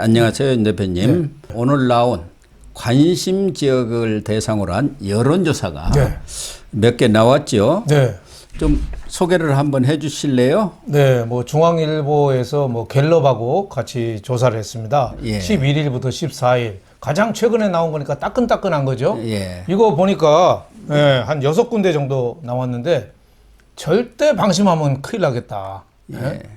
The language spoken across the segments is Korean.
안녕하세요, 윤 대표님. 오늘 나온 관심 지역을 대상으로 한 여론조사가 몇 개 나왔죠. 좀 소개를 한번 해주실래요? 네, 뭐 중앙일보에서 뭐 갤럽하고 같이 조사를 했습니다. 11일부터 14일 가장 최근에 나온 거니까 따끈따끈한 거죠. 이거 보니까 한 6군데 정도 나왔는데 절대 방심하면 큰일 나겠다.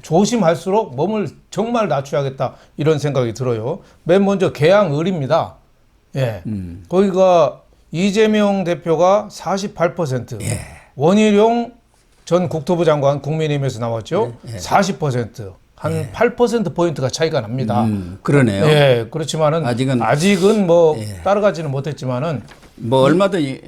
조심할수록 몸을 정말 낮춰야겠다 이런 생각이 들어요. 맨 먼저 계양을입니다. 거기가 이재명 대표가 48%, 원희룡 전 국토부 장관 국민의힘에서 나왔죠. 40%, 한 8%포인트가 차이가 납니다. 그러네요. 그렇지만은 아직은 뭐 따라가지는 못했지만은 뭐 얼마든지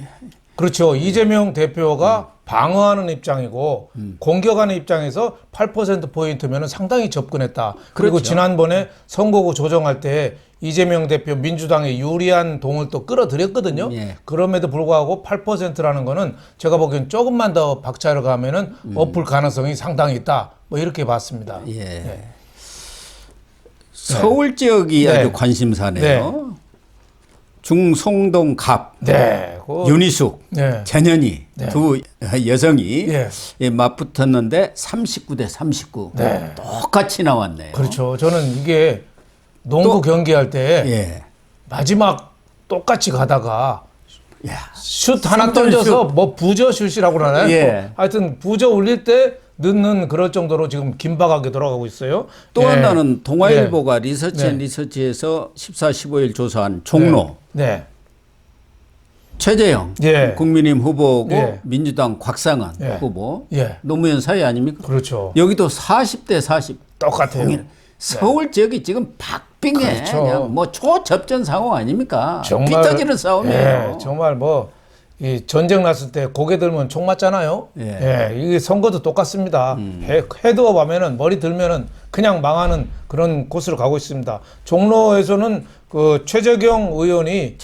그렇죠. 이재명 대표가 방어하는 입장이고 공격하는 입장에서 8%포인트면 상당히 접근했다. 그리고 지난번에 선거구 조정할 때 이재명 대표 민주당에 유리한 동을 또 끌어들였거든요. 그럼에도 불구하고 8%라는 거는 제가 보기엔 조금만 더 박차를 가면은 엎을 가능성이 상당히 있다. 뭐 이렇게 봤습니다. 서울 지역이 아주 관심사네요. 중송동 갑, 윤희숙, 전현희 두 여성이 맞붙었는데 39대 39 똑같이 나왔네요. 그렇죠. 저는 이게 농구 경기할 때 마지막 똑같이 가다가 슛 하나 던져서 뭐 부저 슛이라고 그러나요? 하여튼 부저 올릴 때 넣는 그럴 정도로 지금 긴박하게 돌아가고 있어요. 또 하나는 동아일보가 리서치에서 14, 15일 조사한 종로 최재형 국민의힘 후보고 민주당 곽상은 후보 노무현 사이 아닙니까? 그렇죠. 여기도 40대 40 똑같아요. 서울 지역이 지금 박빙해. 그냥 뭐 초접전 상황 아닙니까? 피 터지는 싸움이에요. 정말 뭐 이 전쟁 났을 때 고개 들면 총 맞잖아요. 이게 선거도 똑같습니다. 헤드업 하면은 머리 들면은 그냥 망하는 그런 곳으로 가고 있습니다. 종로에서는 그 최재형 의원이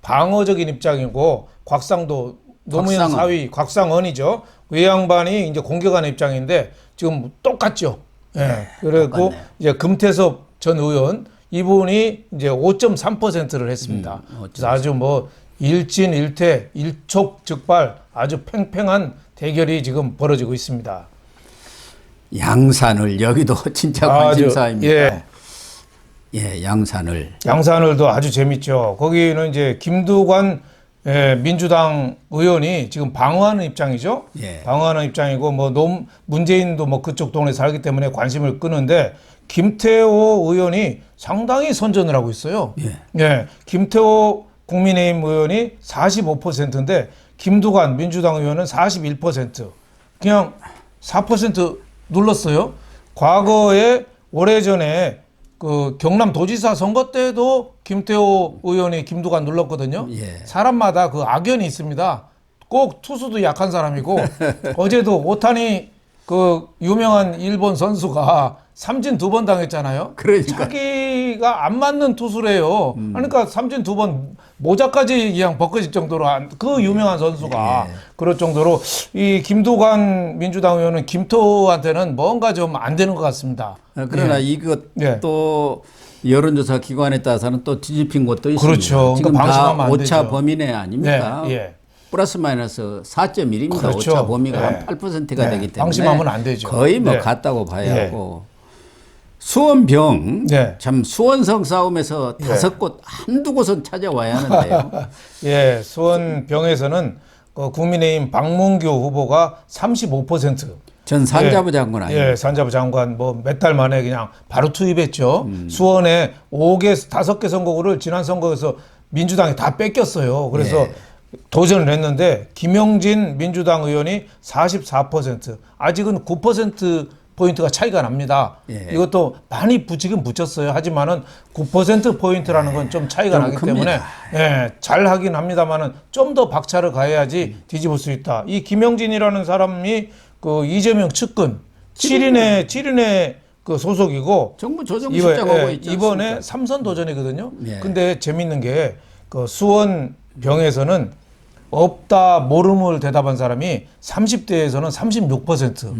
방어적인 입장이고 곽상도 노무현 사위 곽상언이죠. 이 양반이 이제 공격하는 입장인데 지금 똑같죠. 그리고 이제 금태섭 전 의원 이분이 이제 5.3%를 했습니다. 그래서 아주 뭐 일진일퇴, 일촉즉발 아주 팽팽한 대결이 지금 벌어지고 있습니다. 양산을 여기도 진짜 관심사입니다. 양산을도 아주 재밌죠. 거기는 이제 김두관 민주당 의원이 지금 방어하는 입장이죠. 방어하는 입장이고 뭐 문재인도 뭐 그쪽 동네 살기 때문에 관심을 끄는데 김태호 의원이 상당히 선전을 하고 있어요. 김태호 국민의힘 의원이 45%인데 김두관 민주당 의원은 41%. 그냥 4% 눌렀어요. 과거에 오래전에 그 경남도지사 선거 때도 김태호 의원이 김두관 눌렀거든요. 사람마다 그 악연이 있습니다. 꼭 투수도 약한 사람이고 어제도 오타니 그 유명한 일본 선수가 삼진 2번 당했잖아요. 자기가 안 맞는 투수래요. 그러니까 삼진 2번 모자까지 그냥 벗겨질 정도로 그 유명한 선수가 그럴 정도로 이 김두관 민주당 의원은 김토한테는 뭔가 좀 안 되는 것 같습니다. 그러나 이것도 여론조사 기관에 따라서는 또 뒤집힌 것도 있습니다. 그렇죠. 지금 그러니까 다 오차 범위내 아닙니까? 플러스 마이너스 4.1입니다. 오차 범위가 한 8%가 되기 때문에 방심하면 안 되죠. 거의 뭐 같다고 봐야 하고 수원병 참 수원성 싸움에서 5곳 한두 곳은 찾아와야 하는데요. 수원병에서는 국민의힘 박문규 후보가 35%. 전 산자부 장관 아니에요? 산자부 장관 뭐 몇 달 만에 그냥 바로 투입했죠. 수원에 5개 선거구를 지난 선거에서 민주당이 다 뺏겼어요. 그래서 도전을 했는데 김용진 민주당 의원이 44%. 아직은 9%포인트가 차이가 납니다. 이것도 많이 지금 붙였어요. 하지만은 9%포인트라는 건 좀 차이가 나기 때문에 잘 하긴 합니다만은 좀 더 박차를 가해야지 뒤집을 수 있다. 이 김용진이라는 사람이 그 이재명 측근 7인의 그 소속이고 정부 조정실장하고 있지 이번에 3선 도전이거든요. 근데 재밌는 게 그 수원 병에서는 없다 모름을 대답한 사람이 30대에서는 36%,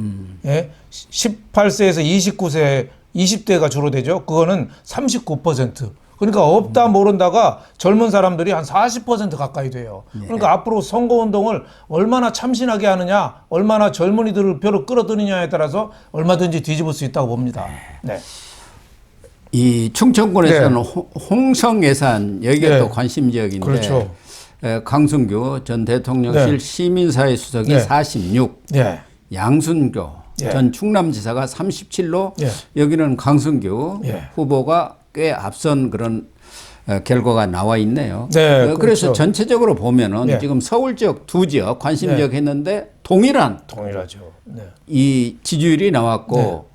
18세에서 29세 20대가 주로 되죠. 그거는 39%. 그러니까 없다 모른다가 젊은 사람들이 한 40% 가까이 돼요. 그러니까 앞으로 선거운동을 얼마나 참신하게 하느냐, 얼마나 젊은이들을 표로 끌어들이냐에 따라서 얼마든지 뒤집을 수 있다고 봅니다. 네. 이 충청권에서는 홍성 예산 여기가 또 관심 지역인데 그렇죠. 강승규 전 대통령실 시민사회 수석이 46, 양순교 전 충남지사가 37로 여기는 강승규 후보가 꽤 앞선 그런 결과가 나와 있네요. 그래서 그렇죠. 전체적으로 보면은 지금 서울 지역 두 지역 관심 지역 했는데 동일하죠. 이 지지율이 나왔고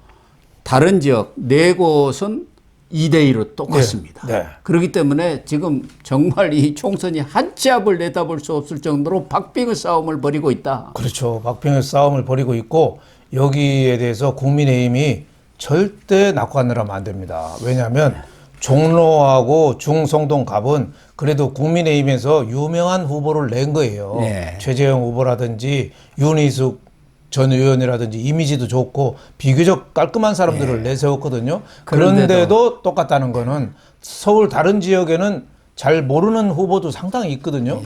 다른 지역 네 곳은 2대2로 똑같습니다. 그렇기 때문에 지금 정말 이 총선이 한 치 앞을 내다볼 수 없을 정도로 박빙의 싸움을 벌이고 있다. 그렇죠. 박빙의 싸움을 벌이고 있고 여기에 대해서 국민의힘이 절대 낙관을 하면 안 됩니다. 왜냐하면 종로하고 중성동 갑은 그래도 국민의힘에서 유명한 후보를 낸 거예요. 최재형 후보라든지 윤희숙 전 의원이라든지 이미지도 좋고 비교적 깔끔한 사람들을 내세웠거든요. 그런데도 똑같다는 거는 서울 다른 지역에는 잘 모르는 후보도 상당히 있거든요.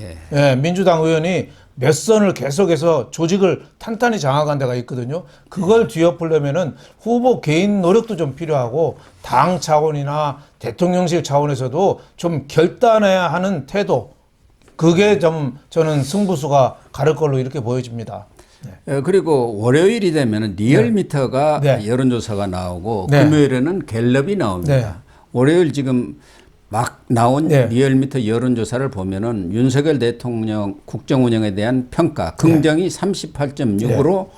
민주당 의원이 몇 선을 계속해서 조직을 탄탄히 장악한 데가 있거든요. 그걸 뒤엎으려면은 후보 개인 노력도 좀 필요하고 당 차원이나 대통령실 차원에서도 좀 결단해야 하는 태도, 그게 좀 저는 승부수가 가를 걸로 이렇게 보여집니다. 그리고 월요일이 되면 리얼미터가 여론조사가 나오고 금요일에는 갤럽이 나옵니다. 월요일 지금 막 나온 리얼미터 여론조사를 보면은 윤석열 대통령 국정운영에 대한 평가 긍정이 38.6으로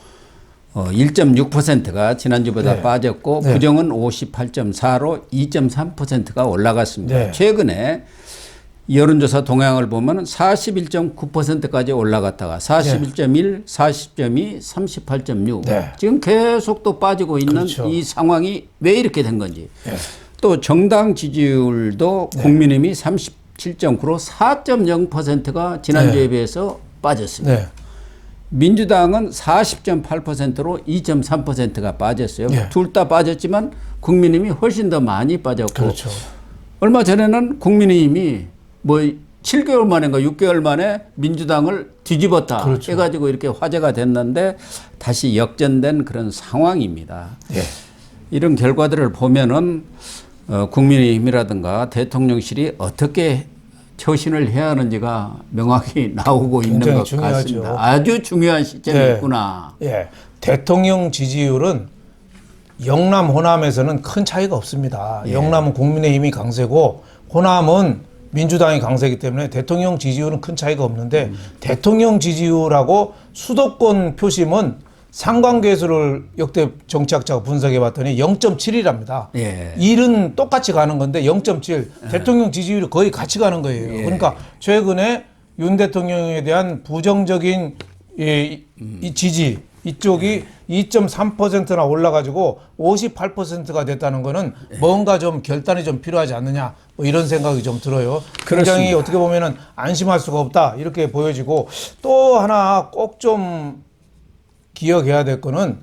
1.6%가 지난주보다 빠졌고 부정은 58.4로 2.3%가 올라갔습니다. 최근에 여론조사 동향을 보면 41.9%까지 올라갔다가 41.1, 40.2, 38.6 지금 계속 또 빠지고 있는 이 상황이 왜 이렇게 된 건지 또 정당 지지율도 국민의힘이 37.9로 4.0%가 지난주에 비해서 빠졌습니다. 민주당은 40.8%로 2.3%가 빠졌어요. 둘 다 빠졌지만 국민의힘이 훨씬 더 많이 빠졌고 얼마 전에는 국민의힘이 뭐 7개월 만인가 6개월 만에 민주당을 뒤집었다 해가지고 이렇게 화제가 됐는데 다시 역전된 그런 상황입니다. 이런 결과들을 보면은 국민의힘이라든가 대통령실이 어떻게 처신을 해야 하는지가 명확히 나오고 있는 것 중요하죠. 같습니다. 아주 중요한 시점이 있구나. 대통령 지지율은 영남, 호남에서는 큰 차이가 없습니다. 영남은 국민의힘이 강세고 호남은 민주당이 강세이기 때문에 대통령 지지율은 큰 차이가 없는데 대통령 지지율하고 수도권 표심은 상관계수를 역대 정치학자가 분석해 봤더니 0.7이랍니다. 1은 똑같이 가는 건데 0.7 대통령 지지율이 거의 같이 가는 거예요. 그러니까 최근에 윤 대통령에 대한 부정적인 이 지지 이쪽이 2.3%나 올라가지고 58%가 됐다는 거는 뭔가 좀 결단이 좀 필요하지 않느냐 뭐 이런 생각이 좀 들어요. 굉장히 어떻게 보면은 안심할 수가 없다 이렇게 보여지고 또 하나 꼭 좀 기억해야 될 거는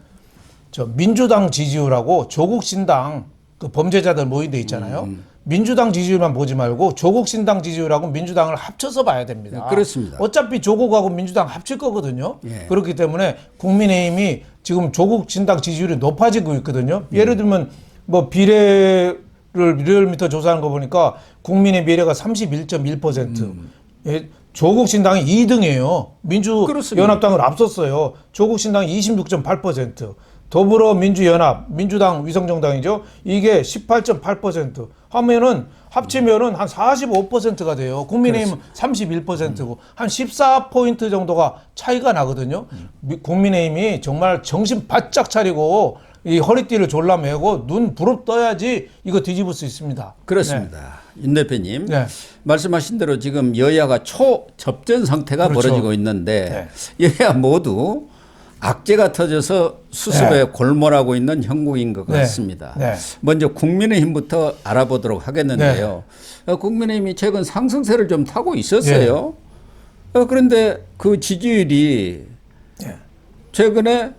저 민주당 지지율하고 조국 신당 그 범죄자들 모인 데 있잖아요. 민주당 지지율만 보지 말고 조국 신당 지지율하고 민주당을 합쳐서 봐야 됩니다. 그렇습니다. 어차피 조국하고 민주당 합칠 거거든요. 그렇기 때문에 국민의힘이 지금 조국 신당 지지율이 높아지고 있거든요. 예를 들면 뭐 비례를 리얼미터 조사하는 거 보니까 국민의 비례가 31.1%. 조국 신당이 2등이에요. 민주연합당을 앞섰어요. 조국 신당이 26.8%. 더불어민주연합, 민주당 위성정당이죠. 이게 18.8% 하면은 합치면은 한 45%가 돼요. 국민의힘은 31%고 한 14포인트 정도가 차이가 나거든요. 국민의힘이 정말 정신 바짝 차리고 이 허리띠를 졸라매고 눈 부릅 떠야지 이거 뒤집을 수 있습니다. 그렇습니다. 윤 대표님 말씀하신 대로 지금 여야가 초접전 상태가 벌어지고 있는데 여야 모두 악재가 터져서 수습에 골몰하고 있는 형국인 것 같습니다. 먼저 국민의힘부터 알아보도록 하겠는데요. 국민의힘이 최근 상승세를 좀 타고 있었어요. 그런데 그 지지율이 최근에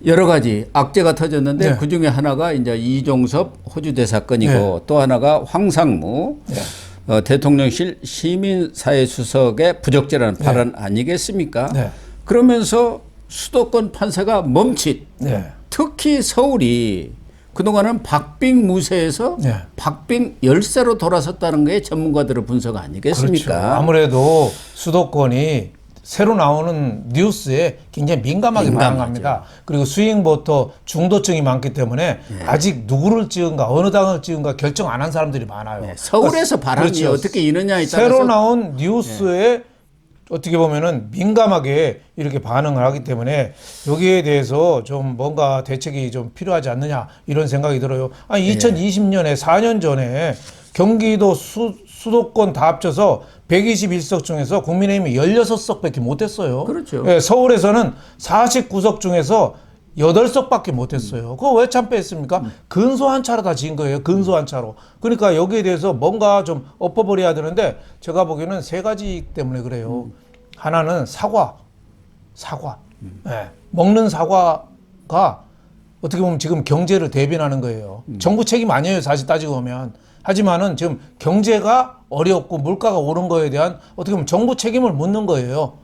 여러 가지 악재가 터졌는데 네. 그 중에 하나가 이제 이종섭 호주 대사건이고 네. 또 하나가 황상무 네. 대통령실 시민사회수석의 부적절한 발언 아니겠습니까? 네. 그러면서 수도권 판세가 멈칫. 네. 특히 서울이 그동안은 박빙 무세에서 네. 박빙 열세로 돌아섰다는 게 전문가들의 분석 아니겠습니까? 그렇죠. 아무래도 수도권이 새로 나오는 뉴스에 굉장히 민감하게 반응합니다. 그리고 스윙보터 중도층이 많기 때문에 아직 누구를 찍은가 어느 당을 찍은가 결정 안 한 사람들이 많아요. 네, 서울에서 발언이 그렇죠. 어떻게 이느냐에 따라서 새로 나온 뉴스에 어떻게 보면은 민감하게 이렇게 반응을 하기 때문에 여기에 대해서 좀 뭔가 대책이 좀 필요하지 않느냐 이런 생각이 들어요. 아니 2020년에 4년 전에 경기도 수도권 다 합쳐서 121석 중에서 국민의힘이 16석밖에 못했어요. 그렇죠. 예, 서울에서는 49석 중에서 8석밖에 못했어요. 그거 왜 참패했습니까? 근소한 차로 다 진 거예요. 근소한 차로. 그러니까 여기에 대해서 뭔가 좀 엎어버려야 되는데 제가 보기에는 세 가지 때문에 그래요. 하나는 사과. 예, 먹는 사과가 어떻게 보면 지금 경제를 대변하는 거예요. 정부 책임 아니에요. 사실 따지고 보면. 하지만은 지금 경제가 어렵고 물가가 오른 거에 대한 어떻게 보면 정부 책임을 묻는 거예요.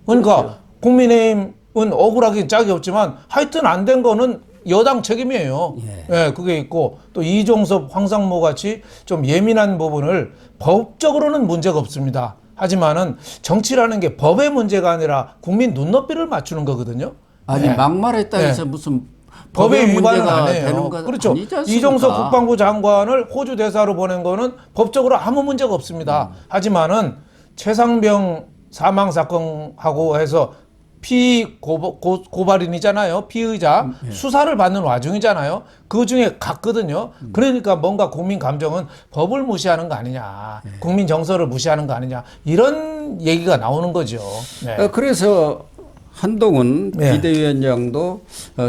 그러니까 그렇죠. 국민의힘은 억울하긴 짝이 없지만 하여튼 안 된 거는 여당 책임이에요. 예, 그게 있고 또 이종섭, 황상무 같이 좀 예민한 부분을 법적으로는 문제가 없습니다. 하지만은 정치라는 게 법의 문제가 아니라 국민 눈높이를 맞추는 거거든요. 아니 네. 막말했다 해서 네. 무슨 법의 위반은 문제가 안 해요. 되는 거 그렇죠. 아니지 않습니까? 이종석 국방부 장관을 호주 대사로 보낸 거는 법적으로 아무 문제가 없습니다. 하지만은 최상병 사망 사건하고 해서 고발인이잖아요. 피의자 수사를 받는 와중이잖아요. 그 중에 같거든요. 그러니까 뭔가 국민 감정은 법을 무시하는 거 아니냐. 국민 정서를 무시하는 거 아니냐. 이런 얘기가 나오는 거죠. 네. 그래서 한동훈 네. 비대위원장도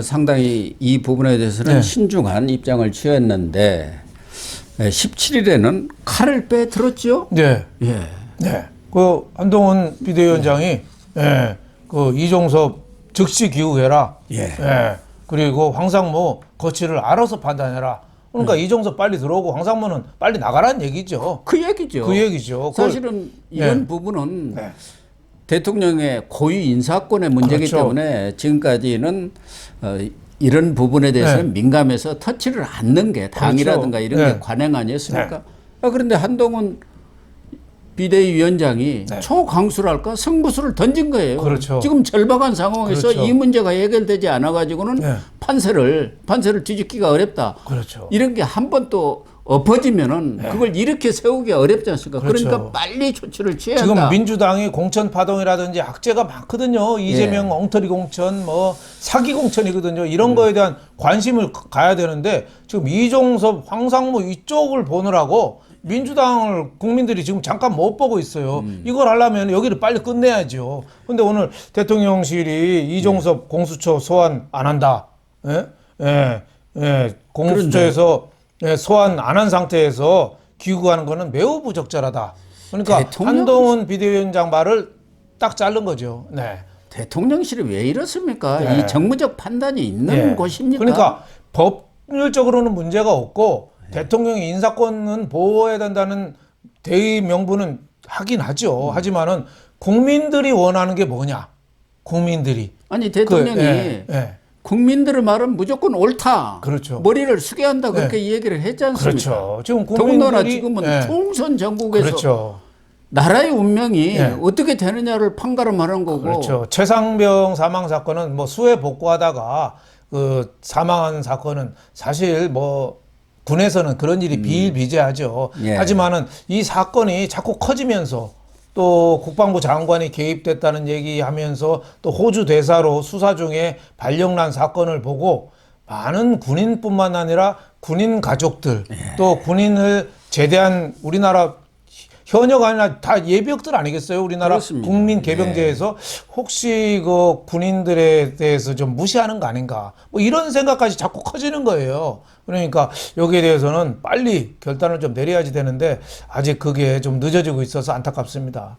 상당히 이 부분에 대해서는 네. 신중한 입장을 취했는데 17일에는 칼을 빼들었죠. 네. 예. 네. 그 한동훈 비대위원장이 그 이종섭 즉시 기후해라. 그리고 황상무 거취를 알아서 판단해라. 그러니까 이종섭 빨리 들어오고 황상무는 빨리 나가라는 얘기죠. 그 얘기죠. 그 얘기죠. 사실은 이런 부분은 네. 대통령의 고유 인사권의 문제이기 그렇죠. 때문에 지금까지는 이런 부분에 대해서는 민감해서 터치를 않는 게 당이라든가 이런 게 관행 아니었습니까? 그런데 한동훈 비대위원장이 초강수랄까 승부수를 던진 거예요. 그렇죠. 지금 절박한 상황에서 그렇죠. 이 문제가 해결되지 않아 가지고는 판세를 뒤집기가 어렵다. 그렇죠. 이런 게 한 번 또 엎어지면은 그걸 이렇게 세우기 어렵지 않습니까? 그렇죠. 그러니까 빨리 조치를 취해야 지금 한다. 민주당이 공천 파동이라든지 악재가 많거든요. 이재명 엉터리 공천, 뭐 사기 공천이거든요. 이런 거에 대한 관심을 가야 되는데 지금 이종섭, 황상무 이쪽을 보느라고 민주당을 국민들이 지금 잠깐 못 보고 있어요. 이걸 하려면 여기를 빨리 끝내야죠. 근데 오늘 대통령실이 이종섭 공수처 소환 안 한다. 공수처에서 소환 안 한 상태에서 귀국하는 거는 매우 부적절하다. 그러니까 한동훈 비대위원장 말을 딱 자른 거죠. 네. 대통령실이 왜 이렇습니까? 이 정무적 판단이 있는 곳입니까? 그러니까 법률적으로는 문제가 없고 대통령의 인사권은 보호해야 된다는 대의 명분은 하긴 하죠. 하지만은 국민들이 원하는 게 뭐냐? 국민들이. 아니 대통령이 국민들의 말은 무조건 옳다. 그렇죠. 머리를 숙여야 한다. 그렇게 얘기를 했지 않습니까? 그렇죠. 지금 더군다나 지금은 총선 전국에서 그렇죠. 나라의 운명이 어떻게 되느냐를 판가름하는 거고. 그렇죠. 최상병 사망 사건은 뭐 수해 복구하다가 그 사망한 사건은 사실 뭐 군에서는 그런 일이 비일비재하죠. 하지만은 이 사건이 자꾸 커지면서 또 국방부 장관이 개입됐다는 얘기하면서 또 호주 대사로 수사 중에 발령난 사건을 보고 많은 군인뿐만 아니라 군인 가족들 또 군인을 제대한 우리나라 현역 아니라 다 예비역들 아니겠어요? 우리나라 그렇습니다. 국민 개병제에서 혹시 그 군인들에 대해서 좀 무시하는 거 아닌가? 뭐 이런 생각까지 자꾸 커지는 거예요. 그러니까 여기에 대해서는 빨리 결단을 좀 내려야지 되는데 아직 그게 좀 늦어지고 있어서 안타깝습니다.